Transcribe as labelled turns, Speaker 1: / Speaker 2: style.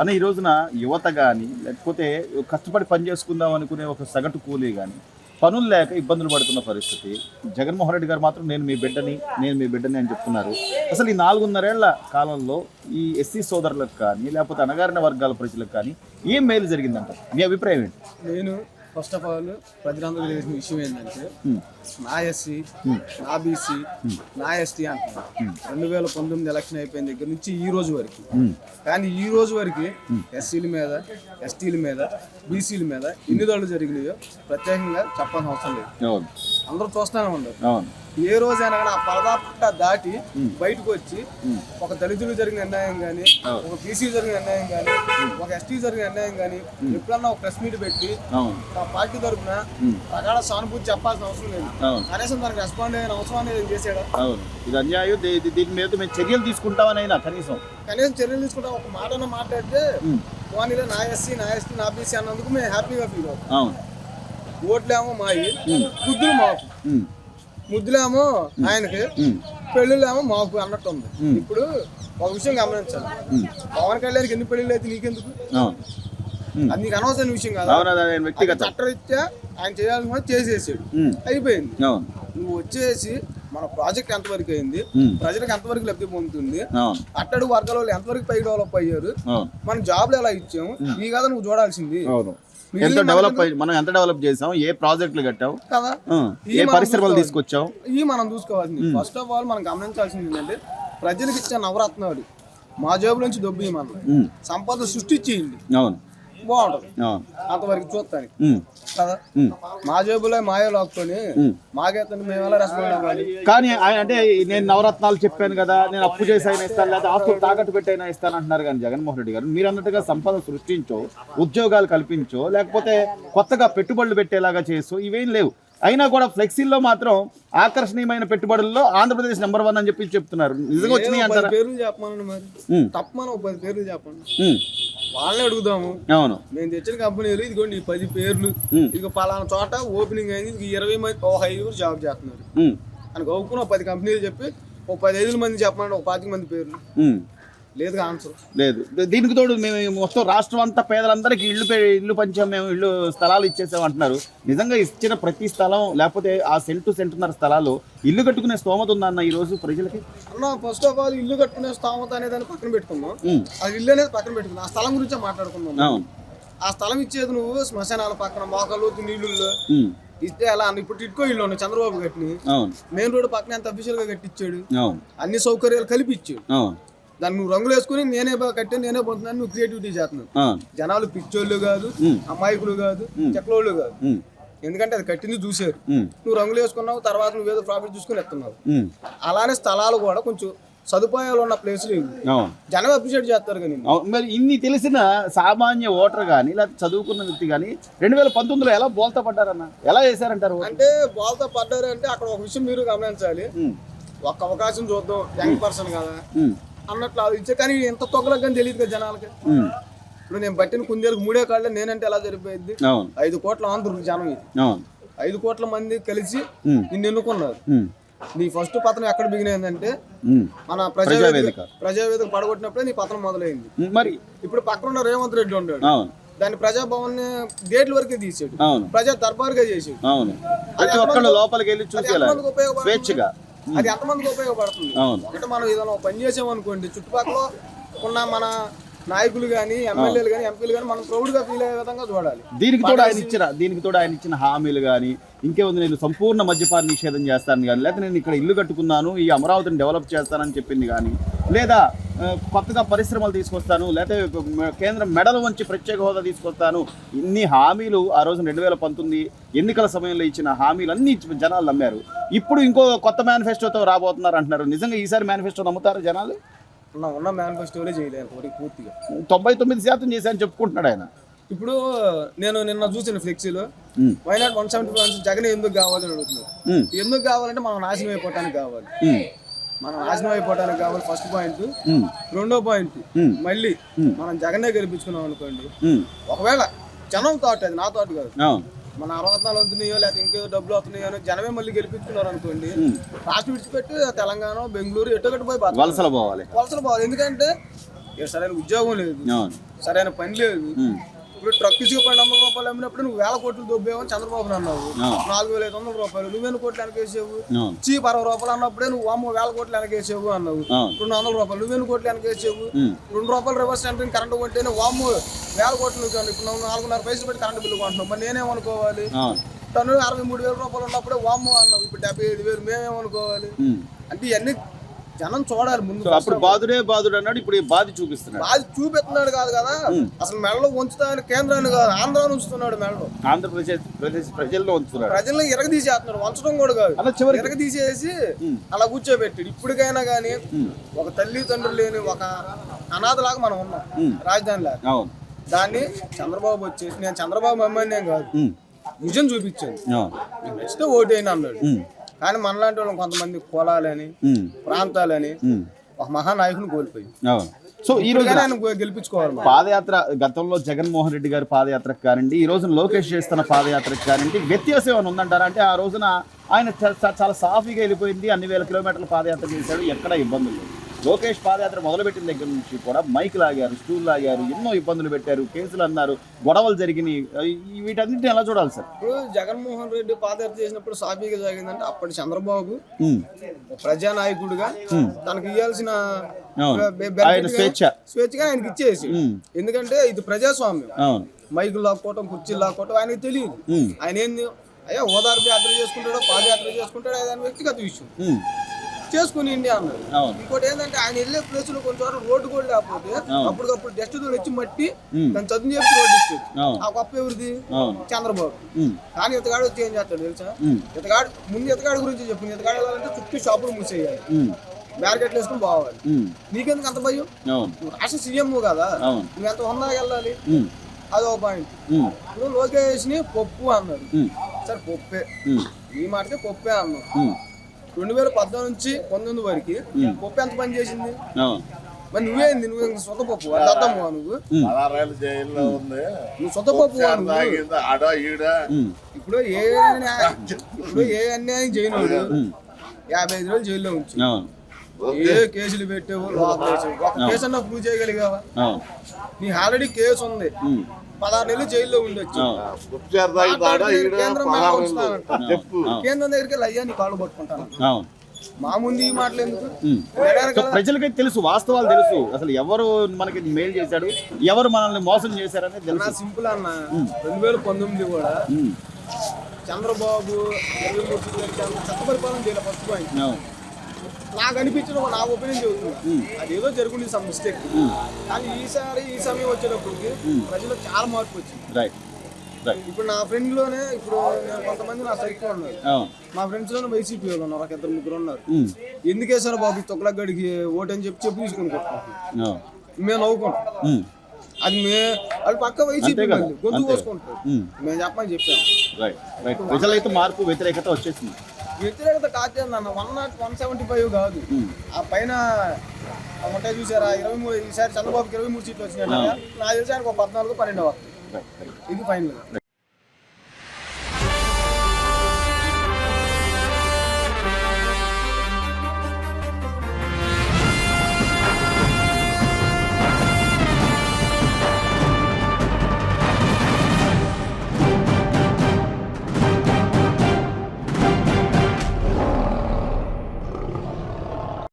Speaker 1: అన్న ఈ రోజున యువత గాని, లేకపోతే కష్టపడి పని చేసుకుందాం అనుకునే ఒక సగటు కూలీ గాని, పనులు లేక ఇబ్బందులు పడుతున్న పరిస్థితి. జగన్మోహన్ రెడ్డి గారు మాత్రం నేను మీ బిడ్డని అని చెప్తున్నారు. అసలు ఈ 4.5 ఏళ్ల కాలంలో ఈ ఎస్సీ సోదరులకు కానీ, లేకపోతే అణగారిన వర్గాల ప్రజలకు కానీ ఏం మేలు జరిగిందంటారు? మీ అభిప్రాయం ఏంటి?
Speaker 2: నేను ఫస్ట్ ఆఫ్ ఆల్ ప్రజలందరూ తెలిసిన విషయం ఏంటంటే నా ఎస్సీ నా బీసీ నా ఎస్టీ అంటున్నారు. 2019 ఎలక్షన్ అయిపోయిన దగ్గర నుంచి ఈ రోజు వరకు, కానీ ఈ రోజు వరకు ఎస్సీల మీద, ఎస్టీల మీద, బీసీల మీద ఎన్ని దాడులు జరిగినాయో ప్రత్యేకంగా చెప్పాల్సిన అవసరం లేదు. అందరూ చూస్తూనే ఉండరు. ఏ రోజైనా కానీ ఆ పరదాపుట్ట దాటి బయటకు వచ్చి ఒక దళితులు జరిగిన అన్యాయం కానీ, ఒక బీసీ జరిగిన అన్యాయం కానీ, ఒక ఎస్టీ జరిగిన అన్యాయం కానీ ఎప్పుడన్నా ఒక ప్రెస్ మీట్ పెట్టి ఆ పార్టీ తరఫున ప్రగాఢ సానుభూతి చెప్పాల్సిన అవసరం లేదు. కనీసం దానికి రెస్పాండ్ అయిన అవసరం అనేది చేసాడు.
Speaker 1: ఇది అన్యాయం, దీని మీద మేము చర్యలు తీసుకుంటామనైనా కనీసం
Speaker 2: చర్యలు తీసుకుంటాం. ఒక మాట మాట్లాడితే పోనీలో నా ఎస్సీ నా ఎస్టీ నా బీసీ అన్నందుకు మేము హ్యాపీగా ఫీల్ అవుతాం. ఓట్లేమో మాయి, బుద్ధులు మాకు, ముద్దులేమో ఆయనకి, పెళ్ళిళ్ళేమో మాకు అన్నట్టు ఉంది. ఇప్పుడు ఒక విషయం గమనించాలి, పవన్ కళ్యాణ్కి ఎన్ని పెళ్ళిళ్ళు అయితే నీకెందుకు? అది నీకు అనవసరమైన విషయం కాదు. చట్టరీత్యా ఆయన చేయాలని చేసేసాడు, అయిపోయింది. నువ్వు వచ్చేసి మన ప్రాజెక్ట్ ఎంతవరకు అయింది, ప్రజలకు ఎంతవరకు లబ్ధి పొందుతుంది, అట్టడుగు వర్గాల వాళ్ళు ఎంతవరకు పై డెవలప్ అయ్యారు, మన జాబ్లు ఎలా ఇచ్చాము, ఈ కదా నువ్వు చూడాల్సింది.
Speaker 1: మనం ఎంత డెవలప్ చేసాం, ఏ ప్రాజెక్టులు కట్టాం కదా, ఏ పరిశ్రమలు తీసుకొచ్చాం,
Speaker 2: ఇవి మనం చూసుకోవాల్సింది. ఫస్ట్ ఆఫ్ ఆల్ మనం గమనించాల్సింది ఏంటంటే ప్రజలకు ఇచ్చే నవరత్నాలు మా జాబ్ నుంచి దొబ్బి మనం సంపద సృష్టించేయండి, బాగుంటది అంతవరకు చూస్తాను కదా. మా జేబులో మాయో లాక్కొని మాకేతండి మేము ఎలా రెస్పాండ్ అవ్వాలి?
Speaker 1: కానీ అంటే నేను నవరత్నాలు చెప్పాను కదా, నేను అప్పు చేసి అయినా ఇస్తాను, లేదా ఆస్తులు తాకట్టు పెట్టి అయినా ఇస్తాను అంటున్నారు. కానీ జగన్మోహన్ రెడ్డి గారు మీరు అన్నట్టుగా సంపద సృష్టించో, ఉద్యోగాలు కల్పించో, లేకపోతే కొత్తగా పెట్టుబడులు పెట్టేలాగా చేసో ఇవేం లేవు. అయినా కూడా ఫ్లెక్సీల్లో మాత్రం ఆకర్షణీయమైన పెట్టుబడుల్లో ఆంధ్రప్రదేశ్ నెంబర్ 1 అని చెప్పి చెప్తున్నారు. నిజంగా వచ్చినాయి అంటారా?
Speaker 2: పేర్లు చెప్పమని మరి తప్పమని 10 పేర్లు చెప్పండి, వాళ్ళని అడుగుదాము.
Speaker 1: అవును,
Speaker 2: మేము తెచ్చిన కంపెనీలు ఇదిగోండి 10 పేర్లు, ఇక పలానా చోట ఓపెనింగ్ అయింది, 20 మంది, 5 జాబ్ చేస్తున్నారు అని గౌకున్న 10 కంపెనీలు చెప్పి 15 మంది చెప్పమని 25 మంది పేర్లు లేదు, ఆన్సర్
Speaker 1: లేదు. దీనికి తోడు మేము మొత్తం రాష్ట్రం అంతా పేదలందరికీ ఇల్లు పంచాం, మేము ఇల్లు స్థలాలు ఇచ్చేసాం అంటున్నారు. నిజంగా ఇచ్చిన ప్రతి స్థలం, లేకపోతే ఆ సెంటున్నర స్థలాలు ఇల్లు కట్టుకునే స్తోమత ఉందన్న ఈ రోజు ప్రజలకి?
Speaker 2: అన్న ఫస్ట్ ఆఫ్ ఆల్ ఇల్లు కట్టుకునే స్తోమత అనేది పక్కన పెట్టుకుందాం, ఆ ఇల్లు అనేది పక్కన పెట్టుకుందాం, ఆ స్థలం గురించే మాట్లాడుకుందాం. ఆ స్థలం ఇచ్చేది నువ్వు శ్మశానాల పక్కన మోకాలు నీళ్లు ఇస్తే ఎలా? ఇప్పుడు టిట్కో ఇల్లు ఉన్నాయి చంద్రబాబు కట్టిని, మెయిన్ రోడ్ పక్కన ఎంత అఫీషియల్ గా కట్టించాడు, అన్ని సౌకర్యాలు కలిపి ఇచ్చాడు. దాన్ని నువ్వు రంగులు వేసుకుని నేనే కట్టే నేనే పోతున్నాను, నువ్వు క్రియేటివిటీ చేస్తున్నావు. జనాలు పిచ్చోళ్ళు కాదు, అమాయకులు కాదు, చెక్కలోళ్ళు కాదు, ఎందుకంటే అది కట్టింది చూసారు. నువ్వు రంగులు వేసుకున్నావు, తర్వాత నువ్వు ఏదో ప్రాఫిట్ చూసుకుని ఎత్తున్నావు. అలానే స్థలాలు కూడా కొంచెం సదుపాయాలు ఉన్న ప్లేసులు జనం అప్రిషియేట్ చేస్తారు. కానీ
Speaker 1: మరి ఇన్ని తెలిసిన సామాన్య ఓటర్ కానీ, లేకపోతే చదువుకున్న వ్యక్తి కానీ 2019లో ఎలా బోల్తా పడ్డారన్న, ఎలా చేశారంటారు?
Speaker 2: అంటే బోల్తా పడ్డారు అంటే అక్కడ ఒక విషయం మీరు గమనించాలి. ఒక్క అవకాశం చూద్దాం, యంగ్ పర్సన్ కదా అన్నట్లు ఆలోచించే, కానీ ఎంత తొక్కలకు కానీ తెలియదు కదా జనాలకి. ఇప్పుడు నేను బట్టిన కుందేలకు 3 కాళ్ళే నేనంటే ఎలా జరిపోయింది? 5 కోట్ల ఆంధ్రులు జనం, ఇది 5 కోట్ల మంది కలిసి నిన్ను ఎన్నుకున్నారు. నీ ఫస్ట్ పతనం ఎక్కడ బిగినైందంటే మన ప్రజావేదిక పడగొట్టినప్పుడే నీ పతనం మొదలైంది. మరి ఇప్పుడు పక్కన ఉన్న రేవంత్ రెడ్డి ఉన్నాడు, దాన్ని ప్రజాభవన్ గేట్ల వరకే తీసాడు, ప్రజా దర్బార్గా చేసాడు. అది ఎంతమందికి ఉపయోగపడుతుంది? అంటే మనం ఏదైనా పని చేసామనుకోండి, చుట్టుపక్కల ఉన్న మన నాయకులు కానీ, ఎమ్మెల్యేలు కానీ, ఎంపీలు కానీ మనం ప్రౌడ్గా ఫీల్ అయ్యే విధంగా చూడాలి.
Speaker 1: దీనికి తోడు ఆయన ఇచ్చిన హామీలు కానీ, ఇంకేముంది, నేను సంపూర్ణ మద్యపాన నిషేధం చేస్తాను కానీ, లేదా నేను ఇక్కడ ఇల్లు కట్టుకున్నాను, ఈ అమరావతిని డెవలప్ చేస్తానని చెప్పింది కానీ, లేదా కొత్తగా పరిశ్రమలు తీసుకొస్తాను, లేకపోతే కేంద్రం మెడలు వంచి ప్రత్యేక హోదా తీసుకొస్తాను, ఇన్ని హామీలు ఆ రోజు 2019 ఎన్నికల సమయంలో ఇచ్చిన హామీలు అన్ని జనాలు నమ్మారు. ఇప్పుడు ఇంకో కొత్త మేనిఫెస్టోతో రాబోతున్నారు అంటున్నారు. నిజంగా ఈసారి మేనిఫెస్టో నమ్ముతారు జనాలు?
Speaker 2: ఉన్న మేనిఫెస్టోలే చేయలేదు పూర్తిగా,
Speaker 1: 99% చేశారని చెప్పుకుంటున్నాడు ఆయన.
Speaker 2: ఇప్పుడు నేను నిన్న చూసిన ఫ్లెక్సీలో వైనాట్ 175 జగన్ ఎందుకు కావాలని అడుగుతున్నారు. ఎందుకు కావాలంటే మనం నాశనం అయిపోవటానికి కావాలి, ఫస్ట్ పాయింట్. రెండో పాయింట్, మళ్ళీ మనం జగన్నే గెలిపించుకున్నాం అనుకోండి, ఒకవేళ జనం థాట్, అది నా థాట్ కాదు, మన అరవత్నాలు అవుతున్నాయో లేకపోతే ఇంకేదో డబ్బులు అవుతున్నాయో అని జనమే మళ్ళీ గెలిపించుకున్నారు అనుకోండి, రాష్ట్రం విడిచిపెట్టి తెలంగాణ, బెంగళూరు ఎట్టగట్టు పోయి వలసలు పోవాలి. ఎందుకంటే సరైన ఉద్యోగం లేదు, సరైన పని లేదు.
Speaker 1: ఉమ్.
Speaker 2: ఇప్పుడు ట్రక్ ఇసుక 100 రూపాయలు అమ్మినప్పుడు నువ్వు 1000 కోట్లు దొబ్బేవని చంద్రబాబు అన్నావు. 4500 రూపాయలు నువ్వెన్ని కోట్లు వెనకేసావు? చీప్ 60 రూపాయలు అన్నప్పుడే నువ్వు 1000 కోట్లు వెనకేసావు అన్నావు. 200 రూపాయలు నువ్వెన్ని కోట్లు వెనకేసావు? 2 రూపాయలు రివర్స్ సెంటరింగ్ కరెంట్ కొంటేనే 1000 కోట్లు నువ్వు ఇప్పుడు 4.5 పైసలు పెట్టి కరెంట్ బిల్లు కొంటున్నావు. మరి నేనేమనుకోవాలి? తను 63,000 రూపాయలు ఉన్నప్పుడే వామ్మో అన్నావు, ఇప్పుడు 75,000 మేమేమనుకోవాలి? అంటే ఇవన్నీ జనం చూడాలి ముందు.
Speaker 1: అప్పుడు బాధుడే బాధుడు అన్నాడు, ఇప్పుడు బాధ చూపిస్తున్నాడు.
Speaker 2: బాధ చూపిస్తున్నాడు కాదు కదా, అసలు మెడలో ఉంచుతాను కేంద్రాన్ని కాదు ఆంధ్రాన్ని ఉంచుతున్నాడు. మెడలో
Speaker 1: ఆంధ్రప్రదేశ్ ప్రజల్లో ఉంచుతున్నాడు.
Speaker 2: ప్రజలను ఇరగదీసేస్తున్నాడు, వంచడం కూడా కాదు, ఇరగదీసేసి అలా కూర్చోబెట్టాడు. ఇప్పటికైనా గానీ ఒక తల్లిదండ్రులు లేని ఒక అనాథలాగా మనం ఉన్నాం రాజధాని లాగా. దాన్ని చంద్రబాబు వచ్చేసి నేను చంద్రబాబు అమ్మాయినే కాదు విజన్ చూపించాను, నెక్స్ట్ ఓటేని అన్నాడు. కానీ మనలాంటి వాళ్ళం కొంతమంది కులాలని ప్రాంతాలని ఒక మహానాయకుని కోల్పోయి
Speaker 1: సో ఈ రోజు
Speaker 2: గెలిపించుకోవాలి.
Speaker 1: పాదయాత్ర గతంలో జగన్మోహన్ రెడ్డి గారి పాదయాత్రకు కానివ్వండి, ఈ రోజున లోకేష్ చేస్తున్న పాదయాత్రకు కానివ్వండి, వ్యత్యాసం ఏమైనా ఉందంటారా? అంటే ఆ రోజున ఆయన చాలా సాఫీగా వెళ్ళిపోయింది, అన్ని వేల కిలోమీటర్ల పాదయాత్ర చేశాడు, ఎక్కడ ఇబ్బందులు లేవు. లోకేష్ పాదయాత్ర మొదలుపెట్టిన దగ్గర నుంచి కూడా మైక్ లాగారు, స్టూల్ లాగారు, ఎన్నో ఇబ్బందులు పెట్టారు, కేసులు అన్నారు, గొడవలు జరిగినాయి. వీటన్నిటిని ఎలా చూడాలి సార్?
Speaker 2: ఇప్పుడు జగన్మోహన్ రెడ్డి పాదయాత్ర చేసినప్పుడు సాఫీగా జరిగిందంటే అప్పటి చంద్రబాబు ప్రజానాయకుడిగా తనకు ఇవ్వాల్సిన స్వేచ్ఛగా ఆయనకి ఇచ్చేసి, ఎందుకంటే ఇది ప్రజాస్వామ్యం. మైకులు లాక్కోవటం, కుర్చీలు లాక్కోవటం ఆయనకి తెలియదు. ఆయన ఏంది అయ్యా ఓదార్పు యాత్ర చేసుకుంటాడో పాదయాత్ర చేసుకుంటాడో ఆయన వ్యక్తిగత విషయం చేసుకుని ఇండియా అన్నాడు. ఇంకోటి ఏంటంటే ఆయన వెళ్ళే ప్లేస్ లో కొంచెం రోడ్డు కూడా లేకపోతే అప్పటికప్పుడు డస్ట్ తో వచ్చి మట్టి దాన్ని చదువు చెప్పి రోడ్డు ఇచ్చేది. ఆ గొప్ప ఎవరిది? చంద్రబాబు. కానీ ఇతగాడు వచ్చి ఏం చేస్తాడు తెలుసా? ఇతగాడు ముందు ఇతగాడి గురించి చెప్పు. ఇతగాడు వెళ్ళాలంటే చుట్టూ షాపులు మూసేయాలి, బ్యారికేట్లు వేసుకుని పోవాలి. నీకెందుకు అంత భయం? నువ్వు రాష్ట్ర సీఎం కదా, నువ్వు ఎంత హోందాగా వెళ్ళాలి. అదో పాయింట్. ఇప్పుడు లోకేష్ ని పప్పు అన్నాడు. సరే పప్పే, ఈ మాటకే పప్పే అన్నాడు. 2014 నుంచి 19 వరకు పప్పు ఎంత పని చేసింది? మరి నువ్వేంది? నువ్వు సొంత పప్పు అర్థమ్మా? నువ్వు సొంత పప్పు. ఇప్పుడు ఏ అన్యాయం చేయనోడు 55 రోజులు జైల్లో ఉంచి ఏ కేసులు పెట్టావు, ఒక కేసు అన్నా ప్రూవ్ చేయగలిగావా? నీ ఆల్రెడీ కేసు ఉంది, 16 నెలలు జైల్లో ఉండొచ్చు. కేంద్రం దగ్గరికి వెళ్ళి అయ్యా నీ కాళ్ళు పట్టుకుంటాను. మా ముందు ఈ మాటలు ఎందుకు?
Speaker 1: ప్రజలకైతే తెలుసు, వాస్తవాలు తెలుసు, అసలు ఎవరు మనకి మేలు చేశాడు, ఎవరు మనల్ని మోసం చేశారనేది తెలుసు.
Speaker 2: సింపుల్ అన్న. 2019 కూడా చంద్రబాబు చెత్త పరిపాలన చేయాలి ఫస్ట్ పాయింట్. నాకు అనిపించిన నా ఒపీనియన్ చెబుతుంది, అదేదో జరుగుతుంది సమ్ మిస్టేక్. కానీ ఈ సమయం వచ్చేటప్పటికి ప్రజలకు చాలా మార్పు వచ్చింది. ఇప్పుడు నా ఫ్రెండ్ లోనే ఇప్పుడు కొంతమంది నా సైకిల్ ఉన్నారు, మా ఫ్రెండ్స్ లోనే వైసీపీ వాళ్ళు ఉన్నారు, ఒక 2-3 ఉన్నారు. ఎందుకేసారో బాబు తొక్కలగడికి ఓటని చెప్పి తీసుకుని కొట్టుకుంటున్నాం. మేము నవ్వుకుంటాం, అది వాళ్ళు పక్క వైసీపీ గొంతు కోసుకుంటారు. మేము చెప్పమని చెప్పాము.
Speaker 1: ప్రజలైతే మార్పు వ్యతిరేకత వచ్చేసింది.
Speaker 2: వ్యతిరేకత కాదేందన్న 175 కాదు, ఆ పైన ఉంటాయి చూసారా 23. ఈసారి చంద్రబాబుకి 23 సీట్లు వచ్చినాయి. నాకు తెలిసి ఆయనకు 14-12 వస్తుంది. ఇది ఫైనల్.